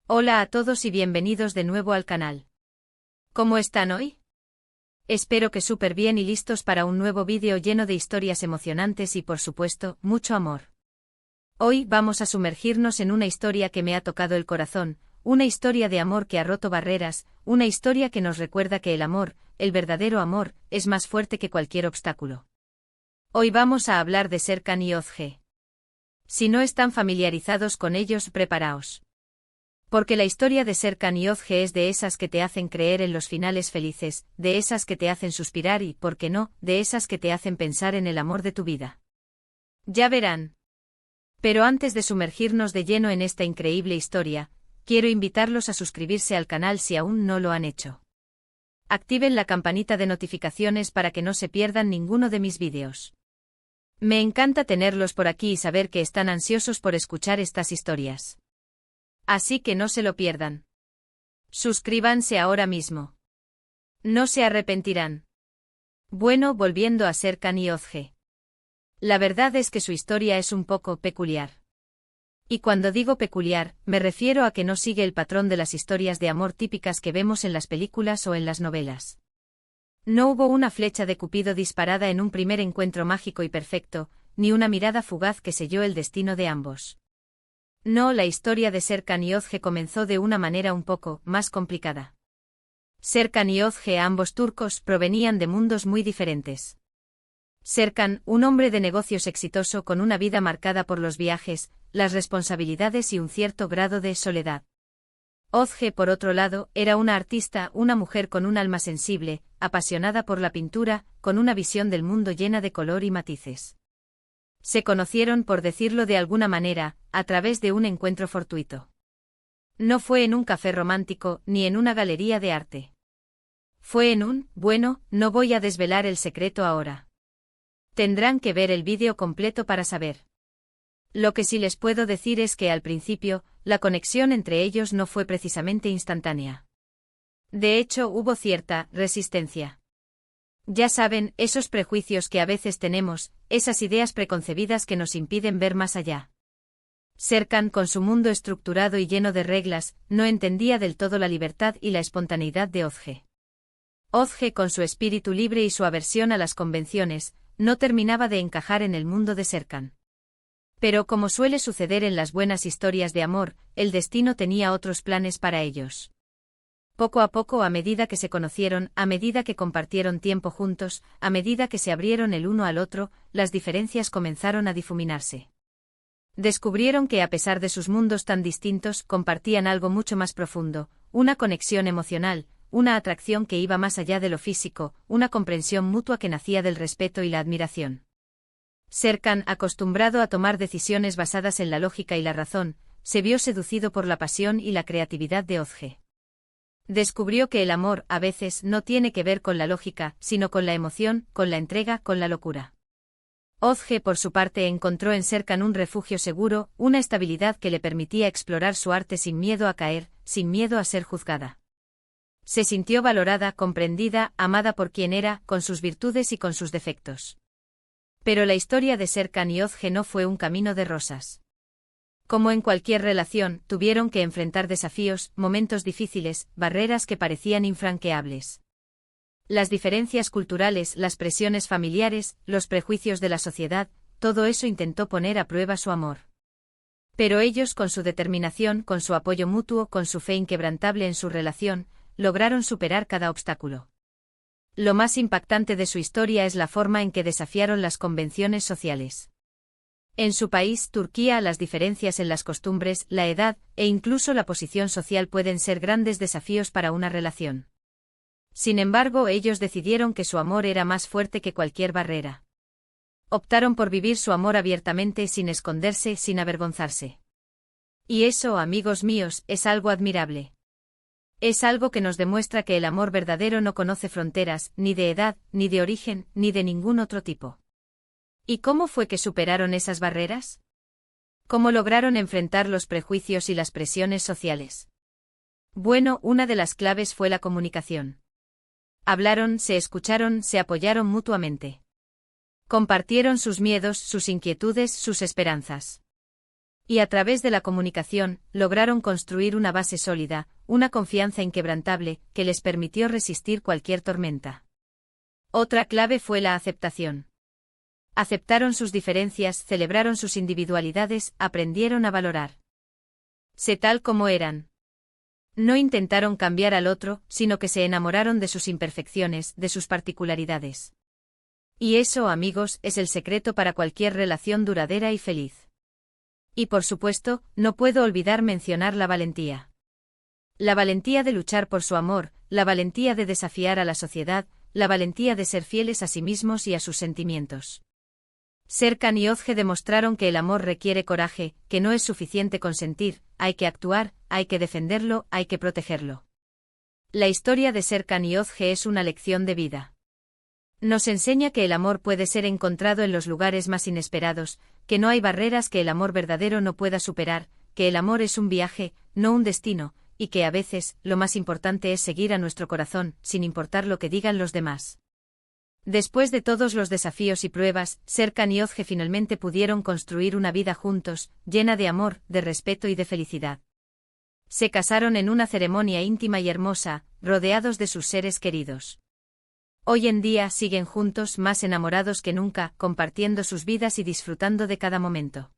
Hola a todos y bienvenidos de nuevo al canal. ¿Cómo están hoy? Espero que súper bien y listos para un nuevo vídeo lleno de historias emocionantes y por supuesto, mucho amor. Hoy vamos a sumergirnos en una historia que me ha tocado el corazón, una historia de amor que ha roto barreras, una historia que nos recuerda que el amor, el verdadero amor, es más fuerte que cualquier obstáculo. Hoy vamos a hablar de Serkan y Özge. Si no están familiarizados con ellos, preparaos. Porque la historia de Serkan y Özge es de esas que te hacen creer en los finales felices, de esas que te hacen suspirar y, ¿por qué no?, de esas que te hacen pensar en el amor de tu vida. Ya verán. Pero antes de sumergirnos de lleno en esta increíble historia, quiero invitarlos a suscribirse al canal si aún no lo han hecho. Activen la campanita de notificaciones para que no se pierdan ninguno de mis vídeos. Me encanta tenerlos por aquí y saber que están ansiosos por escuchar estas historias. Así que no se lo pierdan. Suscríbanse ahora mismo. No se arrepentirán. Bueno, volviendo a Serkan y Özge. La verdad es que su historia es un poco peculiar. Y cuando digo peculiar, me refiero a que no sigue el patrón de las historias de amor típicas que vemos en las películas o en las novelas. No hubo una flecha de Cupido disparada en un primer encuentro mágico y perfecto, ni una mirada fugaz que selló el destino de ambos. No, la historia de Serkan y Özge comenzó de una manera un poco más complicada. Serkan y Özge, ambos turcos, provenían de mundos muy diferentes. Serkan, un hombre de negocios exitoso con una vida marcada por los viajes, las responsabilidades y un cierto grado de soledad. Özge, por otro lado, era una artista, una mujer con un alma sensible, apasionada por la pintura, con una visión del mundo llena de color y matices. Se conocieron, por decirlo de alguna manera, a través de un encuentro fortuito. No fue en un café romántico, ni en una galería de arte. Fue en un, bueno, no voy a desvelar el secreto ahora. Tendrán que ver el vídeo completo para saber. Lo que sí les puedo decir es que al principio, la conexión entre ellos no fue precisamente instantánea. De hecho, hubo cierta resistencia. Ya saben, esos prejuicios que a veces tenemos, esas ideas preconcebidas que nos impiden ver más allá. Serkan, con su mundo estructurado y lleno de reglas, no entendía del todo la libertad y la espontaneidad de Özge. Özge, con su espíritu libre y su aversión a las convenciones, no terminaba de encajar en el mundo de Serkan. Pero como suele suceder en las buenas historias de amor, el destino tenía otros planes para ellos. Poco a poco, a medida que se conocieron, a medida que compartieron tiempo juntos, a medida que se abrieron el uno al otro, las diferencias comenzaron a difuminarse. Descubrieron que a pesar de sus mundos tan distintos, compartían algo mucho más profundo, una conexión emocional, una atracción que iba más allá de lo físico, una comprensión mutua que nacía del respeto y la admiración. Serkan, acostumbrado a tomar decisiones basadas en la lógica y la razón, se vio seducido por la pasión y la creatividad de Özge. Descubrió que el amor, a veces, no tiene que ver con la lógica, sino con la emoción, con la entrega, con la locura. Özge, por su parte, encontró en Serkan un refugio seguro, una estabilidad que le permitía explorar su arte sin miedo a caer, sin miedo a ser juzgada. Se sintió valorada, comprendida, amada por quien era, con sus virtudes y con sus defectos. Pero la historia de Serkan y Özge no fue un camino de rosas. Como en cualquier relación, tuvieron que enfrentar desafíos, momentos difíciles, barreras que parecían infranqueables. Las diferencias culturales, las presiones familiares, los prejuicios de la sociedad, todo eso intentó poner a prueba su amor. Pero ellos, con su determinación, con su apoyo mutuo, con su fe inquebrantable en su relación, lograron superar cada obstáculo. Lo más impactante de su historia es la forma en que desafiaron las convenciones sociales. En su país, Turquía, las diferencias en las costumbres, la edad, e incluso la posición social pueden ser grandes desafíos para una relación. Sin embargo, ellos decidieron que su amor era más fuerte que cualquier barrera. Optaron por vivir su amor abiertamente, sin esconderse, sin avergonzarse. Y eso, amigos míos, es algo admirable. Es algo que nos demuestra que el amor verdadero no conoce fronteras, ni de edad, ni de origen, ni de ningún otro tipo. ¿Y cómo fue que superaron esas barreras? ¿Cómo lograron enfrentar los prejuicios y las presiones sociales? Bueno, una de las claves fue la comunicación. Hablaron, se escucharon, se apoyaron mutuamente. Compartieron sus miedos, sus inquietudes, sus esperanzas. Y a través de la comunicación, lograron construir una base sólida, una confianza inquebrantable, que les permitió resistir cualquier tormenta. Otra clave fue la aceptación. Aceptaron sus diferencias, celebraron sus individualidades, aprendieron a valorar. Sé tal como eran. No intentaron cambiar al otro, sino que se enamoraron de sus imperfecciones, de sus particularidades. Y eso, amigos, es el secreto para cualquier relación duradera y feliz. Y por supuesto, no puedo olvidar mencionar la valentía. La valentía de luchar por su amor, la valentía de desafiar a la sociedad, la valentía de ser fieles a sí mismos y a sus sentimientos. Serkan y Özge demostraron que el amor requiere coraje, que no es suficiente con sentir, hay que actuar, hay que defenderlo, hay que protegerlo. La historia de Serkan y Özge es una lección de vida. Nos enseña que el amor puede ser encontrado en los lugares más inesperados, que no hay barreras que el amor verdadero no pueda superar, que el amor es un viaje, no un destino, y que a veces, lo más importante es seguir a nuestro corazón, sin importar lo que digan los demás. Después de todos los desafíos y pruebas, Serkan y Özge finalmente pudieron construir una vida juntos, llena de amor, de respeto y de felicidad. Se casaron en una ceremonia íntima y hermosa, rodeados de sus seres queridos. Hoy en día siguen juntos, más enamorados que nunca, compartiendo sus vidas y disfrutando de cada momento.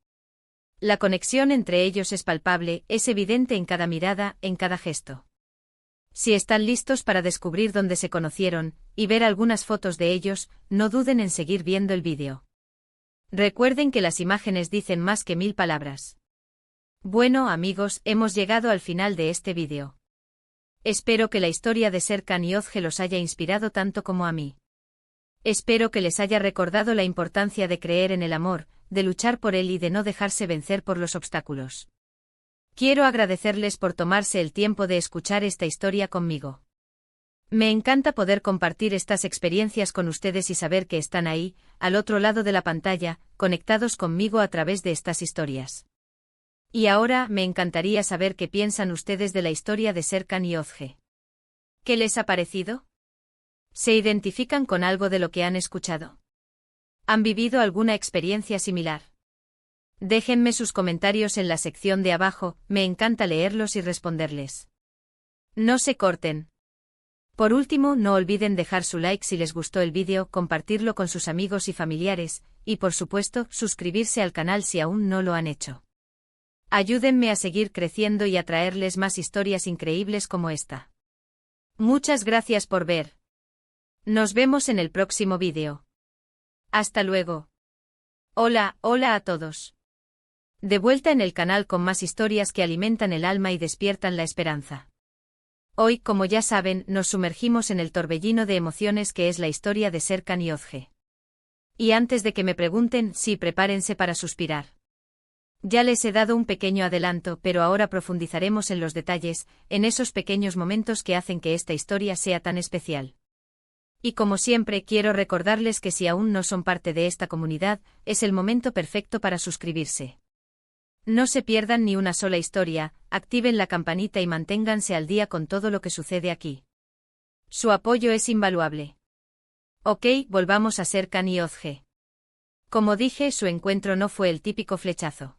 La conexión entre ellos es palpable, es evidente en cada mirada, en cada gesto. Si están listos para descubrir dónde se conocieron, y ver algunas fotos de ellos, no duden en seguir viendo el vídeo. Recuerden que las imágenes dicen más que 1000 palabras. Bueno, amigos, hemos llegado al final de este vídeo. Espero que la historia de Serkan y Özge los haya inspirado tanto como a mí. Espero que les haya recordado la importancia de creer en el amor, de luchar por él y de no dejarse vencer por los obstáculos. Quiero agradecerles por tomarse el tiempo de escuchar esta historia conmigo. Me encanta poder compartir estas experiencias con ustedes y saber que están ahí, al otro lado de la pantalla, conectados conmigo a través de estas historias. Y ahora me encantaría saber qué piensan ustedes de la historia de Serkan y Özge. ¿Qué les ha parecido? ¿Se identifican con algo de lo que han escuchado? ¿Han vivido alguna experiencia similar? Déjenme sus comentarios en la sección de abajo, me encanta leerlos y responderles. No se corten. Por último, no olviden dejar su like si les gustó el vídeo, compartirlo con sus amigos y familiares, y por supuesto, suscribirse al canal si aún no lo han hecho. Ayúdenme a seguir creciendo y a traerles más historias increíbles como esta. Muchas gracias por ver. Nos vemos en el próximo vídeo. Hasta luego. Hola, hola a todos. De vuelta en el canal con más historias que alimentan el alma y despiertan la esperanza. Hoy, como ya saben, nos sumergimos en el torbellino de emociones que es la historia de Serkan y Özge. Y antes de que me pregunten, sí, prepárense para suspirar. Ya les he dado un pequeño adelanto, pero ahora profundizaremos en los detalles, en esos pequeños momentos que hacen que esta historia sea tan especial. Y como siempre, quiero recordarles que si aún no son parte de esta comunidad, es el momento perfecto para suscribirse. No se pierdan ni una sola historia, activen la campanita y manténganse al día con todo lo que sucede aquí. Su apoyo es invaluable. Ok, volvamos a Serkan y Özge. Como dije, su encuentro no fue el típico flechazo.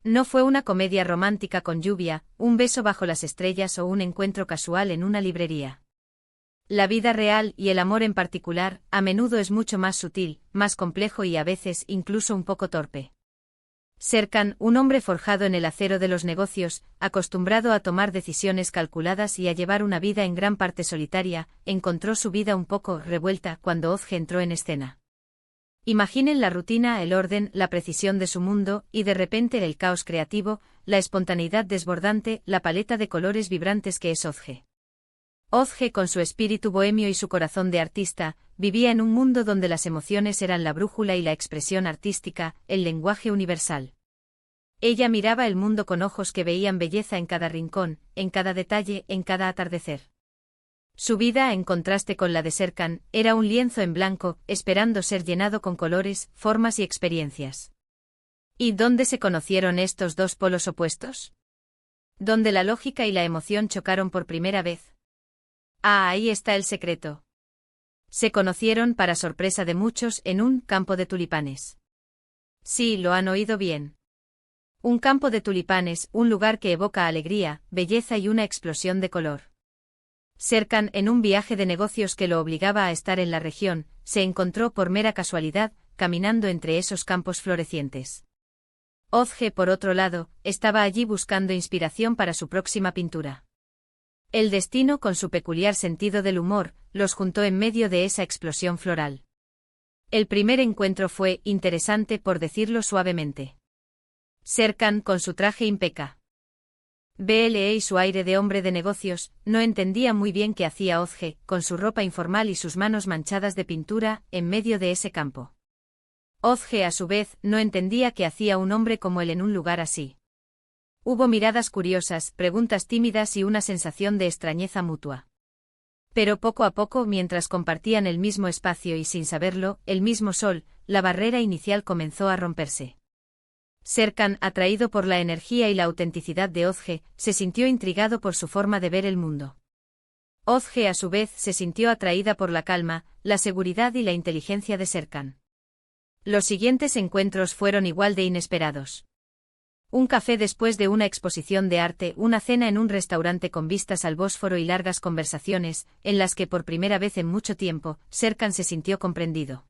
No fue una comedia romántica con lluvia, un beso bajo las estrellas o un encuentro casual en una librería. La vida real, y el amor en particular, a menudo es mucho más sutil, más complejo y a veces incluso un poco torpe. Serkan, un hombre forjado en el acero de los negocios, acostumbrado a tomar decisiones calculadas y a llevar una vida en gran parte solitaria, encontró su vida un poco revuelta cuando Özge entró en escena. Imaginen la rutina, el orden, la precisión de su mundo, y de repente el caos creativo, la espontaneidad desbordante, la paleta de colores vibrantes que es Özge. Özge, con su espíritu bohemio y su corazón de artista, vivía en un mundo donde las emociones eran la brújula y la expresión artística, el lenguaje universal. Ella miraba el mundo con ojos que veían belleza en cada rincón, en cada detalle, en cada atardecer. Su vida, en contraste con la de Serkan, era un lienzo en blanco, esperando ser llenado con colores, formas y experiencias. ¿Y dónde se conocieron estos dos polos opuestos? ¿Dónde la lógica y la emoción chocaron por primera vez? Ah, ahí está el secreto. Se conocieron, para sorpresa de muchos, en un campo de tulipanes. Sí, lo han oído bien. Un campo de tulipanes, un lugar que evoca alegría, belleza y una explosión de color. Serkan, en un viaje de negocios que lo obligaba a estar en la región, se encontró por mera casualidad, caminando entre esos campos florecientes. Ozge, por otro lado, estaba allí buscando inspiración para su próxima pintura. El destino, con su peculiar sentido del humor, los juntó en medio de esa explosión floral. El primer encuentro fue interesante, por decirlo suavemente. Serkan, con su traje impecable y su aire de hombre de negocios, no entendía muy bien qué hacía Ozge, con su ropa informal y sus manos manchadas de pintura, en medio de ese campo. Ozge, a su vez, no entendía qué hacía un hombre como él en un lugar así. Hubo miradas curiosas, preguntas tímidas y una sensación de extrañeza mutua. Pero poco a poco, mientras compartían el mismo espacio y sin saberlo, el mismo sol, la barrera inicial comenzó a romperse. Serkan, atraído por la energía y la autenticidad de Ozge, se sintió intrigado por su forma de ver el mundo. Ozge, a su vez, se sintió atraída por la calma, la seguridad y la inteligencia de Serkan. Los siguientes encuentros fueron igual de inesperados. Un café después de una exposición de arte, una cena en un restaurante con vistas al Bósforo y largas conversaciones, en las que por primera vez en mucho tiempo, Serkan se sintió comprendido.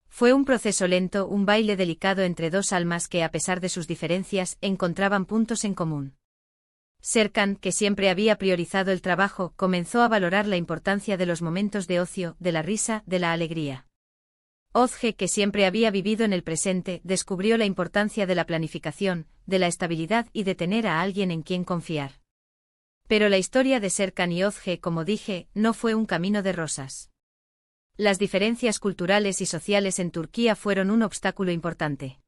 Fue un proceso lento, un baile delicado entre dos almas que, a pesar de sus diferencias, encontraban puntos en común. Serkan, que siempre había priorizado el trabajo, comenzó a valorar la importancia de los momentos de ocio, de la risa, de la alegría. Ozge, que siempre había vivido en el presente, descubrió la importancia de la planificación, de la estabilidad y de tener a alguien en quien confiar. Pero la historia de Serkan y Ozge, como dije, no fue un camino de rosas. Las diferencias culturales y sociales en Turquía fueron un obstáculo importante.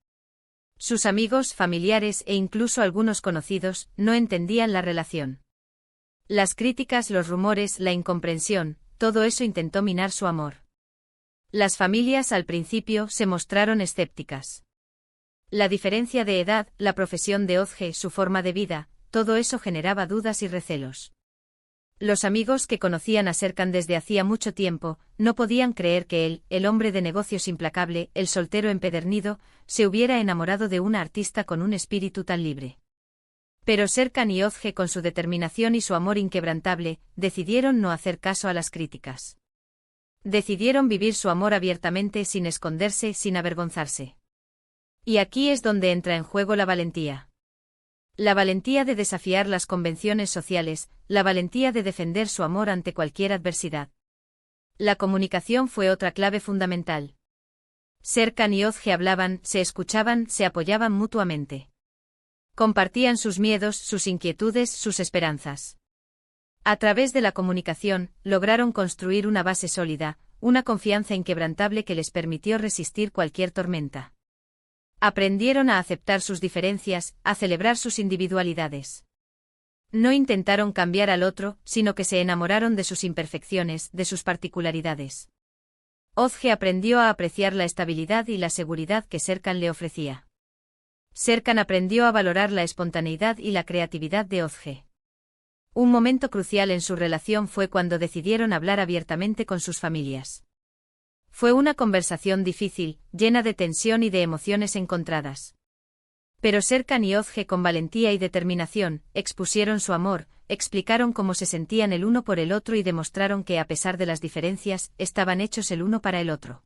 Sus amigos, familiares e incluso algunos conocidos no entendían la relación. Las críticas, los rumores, la incomprensión, todo eso intentó minar su amor. Las familias al principio se mostraron escépticas. La diferencia de edad, la profesión de Ozge, su forma de vida, todo eso generaba dudas y recelos. Los amigos que conocían a Serkan desde hacía mucho tiempo, no podían creer que él, el hombre de negocios implacable, el soltero empedernido, se hubiera enamorado de una artista con un espíritu tan libre. Pero Serkan y Ozge, con su determinación y su amor inquebrantable, decidieron no hacer caso a las críticas. Decidieron vivir su amor abiertamente, sin esconderse, sin avergonzarse. Y aquí es donde entra en juego la valentía. La valentía de desafiar las convenciones sociales, la valentía de defender su amor ante cualquier adversidad. La comunicación fue otra clave fundamental. Serkan y Ozge hablaban, se escuchaban, se apoyaban mutuamente. Compartían sus miedos, sus inquietudes, sus esperanzas. A través de la comunicación, lograron construir una base sólida, una confianza inquebrantable que les permitió resistir cualquier tormenta. Aprendieron a aceptar sus diferencias, a celebrar sus individualidades. No intentaron cambiar al otro, sino que se enamoraron de sus imperfecciones, de sus particularidades. Ozge aprendió a apreciar la estabilidad y la seguridad que Serkan le ofrecía. Serkan aprendió a valorar la espontaneidad y la creatividad de Ozge. Un momento crucial en su relación fue cuando decidieron hablar abiertamente con sus familias. Fue una conversación difícil, llena de tensión y de emociones encontradas. Pero Serkan y Ozge, con valentía y determinación, expusieron su amor, explicaron cómo se sentían el uno por el otro y demostraron que, a pesar de las diferencias, estaban hechos el uno para el otro.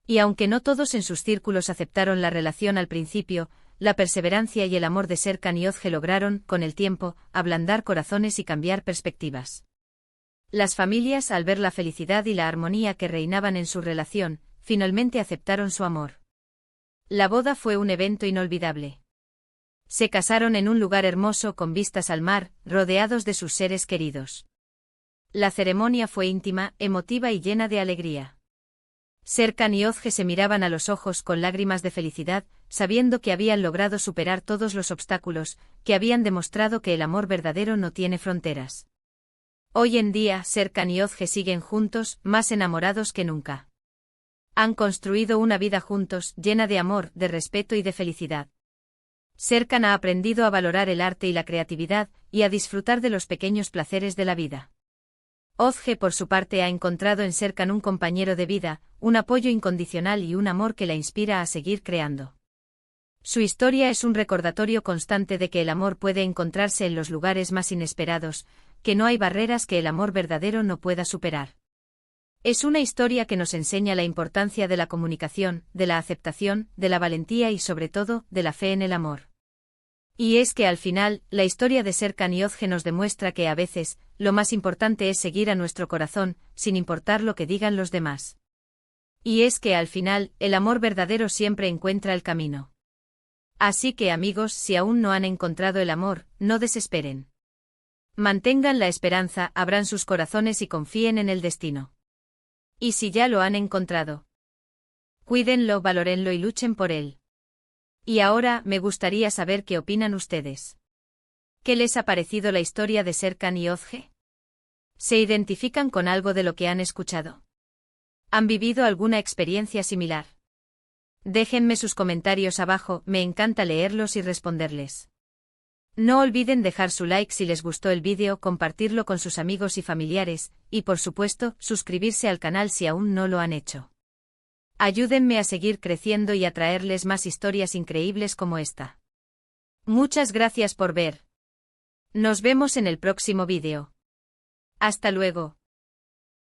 Y aunque no todos en sus círculos aceptaron la relación al principio, la perseverancia y el amor de Serkan y Ozge lograron, con el tiempo, ablandar corazones y cambiar perspectivas. Las familias, al ver la felicidad y la armonía que reinaban en su relación, finalmente aceptaron su amor. La boda fue un evento inolvidable. Se casaron en un lugar hermoso con vistas al mar, rodeados de sus seres queridos. La ceremonia fue íntima, emotiva y llena de alegría. Serkan y Ozge se miraban a los ojos con lágrimas de felicidad, sabiendo que habían logrado superar todos los obstáculos, que habían demostrado que el amor verdadero no tiene fronteras. Hoy en día, Serkan y Ozge siguen juntos, más enamorados que nunca. Han construido una vida juntos, llena de amor, de respeto y de felicidad. Serkan ha aprendido a valorar el arte y la creatividad, y a disfrutar de los pequeños placeres de la vida. Ozge, por su parte, ha encontrado en Serkan un compañero de vida, un apoyo incondicional y un amor que la inspira a seguir creando. Su historia es un recordatorio constante de que el amor puede encontrarse en los lugares más inesperados, que no hay barreras que el amor verdadero no pueda superar. Es una historia que nos enseña la importancia de la comunicación, de la aceptación, de la valentía y sobre todo, de la fe en el amor. Y es que al final, la historia de Serkan y Özge nos demuestra que a veces, lo más importante es seguir a nuestro corazón, sin importar lo que digan los demás. Y es que al final, el amor verdadero siempre encuentra el camino. Así que amigos, si aún no han encontrado el amor, no desesperen. Mantengan la esperanza, abran sus corazones y confíen en el destino. Y si ya lo han encontrado, cuídenlo, valórenlo y luchen por él. Y ahora, me gustaría saber qué opinan ustedes. ¿Qué les ha parecido la historia de Serkan y Özge? ¿Se identifican con algo de lo que han escuchado? ¿Han vivido alguna experiencia similar? Déjenme sus comentarios abajo, me encanta leerlos y responderles. No olviden dejar su like si les gustó el vídeo, compartirlo con sus amigos y familiares, y por supuesto, suscribirse al canal si aún no lo han hecho. Ayúdenme a seguir creciendo y a traerles más historias increíbles como esta. Muchas gracias por ver. Nos vemos en el próximo vídeo. Hasta luego.